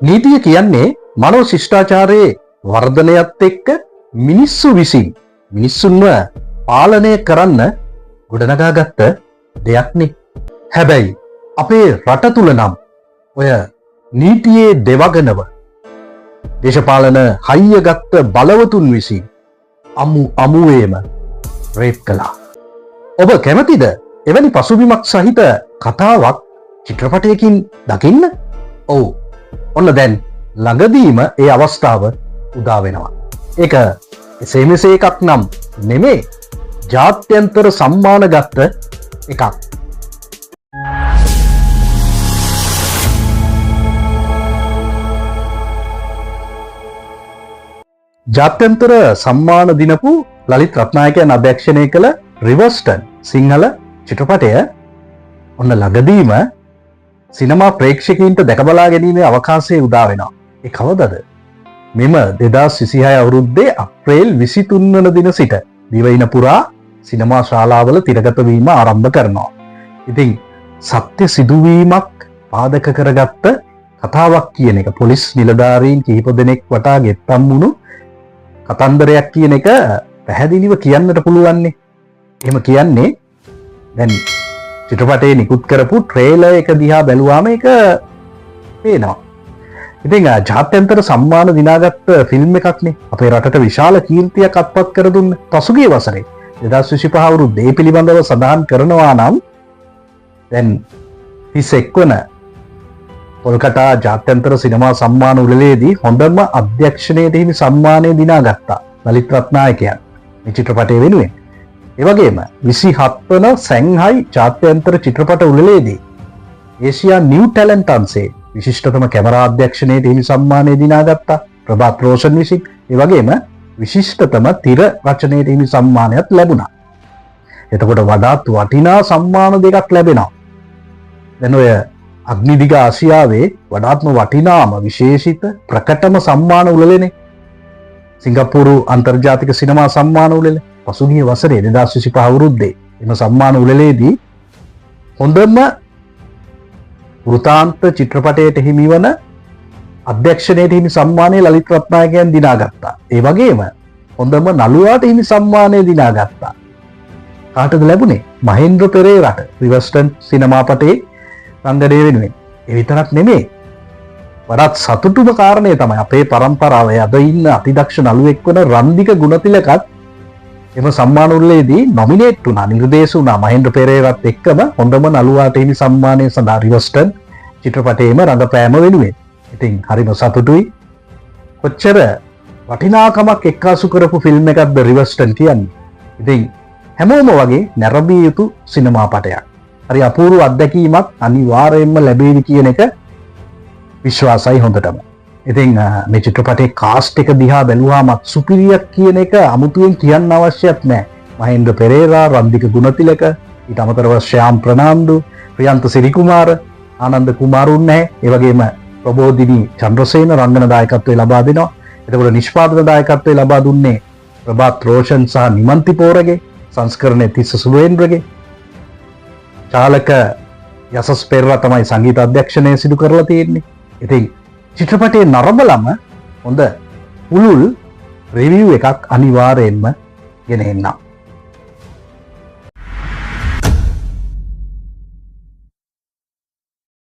නීතිය කියන්නේ මනෝ ශිෂ්ටාචාරයේ වර්ධනයත් එක්ක මිනිස්සු විසින් මිනිස්සුන්ව පාලනය කරන්න ගොඩනගාගත්ත දෙයක්නේ. හැබැයි අපේ රට තුල නම් ඔය නීතියේ දෙවගනව දේශපාලන හයිය ගත්ත බලවතුන් විසින් අමුවේම රේප් කළා. ඔබ කැමතිද එවැනි පසුබිමක් සහිත කතාවක් චිත්‍රපටයකින් දකින්න? ඔව්. ඔන්න දැන් ළඟදීම ඒ අවස්ථාව උදා වෙනවා. ඒක එසේ මෙසේ එකක් නම් නෙමේ. ජාත්‍යන්තර සම්මාන ගත්ත එකක්. ජාත්‍යන්තර සම්මාන දිනපු ලලිත් රත්නායකයන් අධ්‍යක්ෂණය කළ රිවර්ස්ටන් සිංහල චිත්‍රපටය ඔන්න ළඟදීම සිනමා ප්‍රේක්ෂකයින්ට දැකබලා ගැනීමේ අවකාශය උදා වෙනවා. ඒ කවදද? මෙම 2026 අවුරුද්දේ අප්‍රේල් 23 වන දින සිට දිවයින පුරා සිනමා ශාලාවල තිරගත වීම ආරම්භ කරනවා. ඉතින් සත්‍ය සිදුවීමක් පාදක කරගත්ත කතාවක් කියන එක පොලිස් නිලධාරීන් කිහිප දෙනෙක් වටා ගෙත්තම් වුණු කතන්දරයක් කියන එක පැහැදිලිව කියන්නට පුළුවන්නේ. එහෙම කියන්නේ දැන් චිත්‍රපටයේ නිකුත් කරපු ට්‍රේලර් එක දිහා බැලුවාම ඒක පේනවා. ඉතින් ජාත්‍යන්තර සම්මාන දිනාගත්ත ෆිල්ම් එකක්නේ. අපේ රටට විශාල කීර්තියක් අත්පත් කර දුන්න පසුගිය වසරේ 2025 අවුරුද්දේ පිළිබඳව සඳහන් කරනවා නම් දැන් 31 වන කොල්කතා ජාත්‍යන්තර සිනමා සම්මාන උළෙලේදී හොඳම අධ්‍යක්ෂණයට හිමි සම්මානය දිනාගත්තා ලලිත් රත්නායකයන් මේ චිත්‍රපටය වෙනුවෙන්. ඒ වගේම 27 වන සැන්හයි ජාත්‍යන්තර චිත්‍රපට උළෙලේදී ඒසියා නිව් ටැලන්ට් අංශයේ විශිෂ්ටතම කැමරා අධ්‍යක්ෂණයට හිමි සම්මානය දිනාගත්තා ප්‍රභාත් රෝෂන් විසින්. ඒ වගේම විශිෂ්ටතම තිර රචනයට හිමි සම්මානයක් ලැබුණා. එතකොට වඩාත් වටිනා සම්මාන දෙකක් ලැබෙනවා. දැන් ඔය අග්නිදිග ආසියාවේ වඩාත්ම වටිනාම විශේෂිත ප්‍රකටම සම්මාන උළෙලනේ සිංගප්පූරු අන්තර්ජාතික සිනමා සම්මාන උළෙල. පසුගිය වසරේ 2025 අවුරුද්දේ එම සම්මාන උළෙලේදී හොඳම වෘතාන්ත චිත්‍රපටයට හිමිවන අධ්‍යක්ෂණයට හිමි සම්මානය ලලිත් රත්නායකයන් දිනාගත්තා. ඒ වගේම හොඳම නළුවාට හිමි සම්මානය දිනාගත්තා. කාටද ලැබුණේ? මහේන්ද්‍ර පෙරේරාට රිවර්ස්ටන් සිනමාපටේ රංගනය වෙනුවෙන්. ඒ විතරක් නෙමේ. වඩාත් සතුටුම කාරණය තමයි අපේ පරම්පරාවේ අද ඉන්න අතිදක්ෂ නළුවෙක් වන රන්දික ගුණතිලකත් එම සම්මාන උළෙලේදී නොමිනේට් වුණා, නිර්දේශ වුණා මහේන්ද්‍ර පෙරේරාත් එක්කම හොඳම නළුවාට හිමි සම්මානය සඳහා රිවර්ස්ටන් චිත්‍රපටයේම රඟපෑම වෙනුවෙන්. ඉතින් හරිම සතුටුයි. කොච්චර වටිනාකමක් එක්කාසු කරපු ෆිල්ම් එකක්ද රිවර්ස්ටන් කියන්නේ. ඉතින් හැමෝම වගේ නැරඹිය යුතු සිනමාපටයක්. හරි අපූර්ව අත්දැකීමක් අනිවාර්යයෙන්ම ලැබෙවි කියන එක විශ්වාසයි හොඳටම. ඉතින් මේ චිත්‍රපටයේ කාස්ට් එක දිහා බැලුවාමත් සුපිරියක් කියන එක අමුතුවෙන් කියන්න අවශ්‍යත් නැහැ. මහේන්ද්‍ර පෙරේරා, රන්දික ගුණතිලක, ඊට අමතරව ශ්‍යාම් ප්‍රනාන්දු, ප්‍රියන්ත සිරිකුමාර, ආනන්ද කුමාරුන් නැහැ. ඒ වගේම ප්‍රබෝධිනී චන්ද්‍රසේන රංගන දායකත්වය ලබා දෙනවා. එතකොට නිෂ්පාදන දායකත්වය ලබා දුන්නේ ප්‍රභාත් රෝෂන් සහ නිමන්ති පෝරගේ, සංස්කරණයේ තිස්ස සුලේන්ද්‍රගේ. චාලක යසස් පෙරේරා තමයි සංගීත අධ්‍යක්ෂණය සිදු කරලා තියෙන්නේ. ඉතින් චිත්‍රපටයේ නරඹලම හොඳ පුළුල් රිවිව් එකක් අනිවාර්යයෙන්ම ගෙන එන්නම්.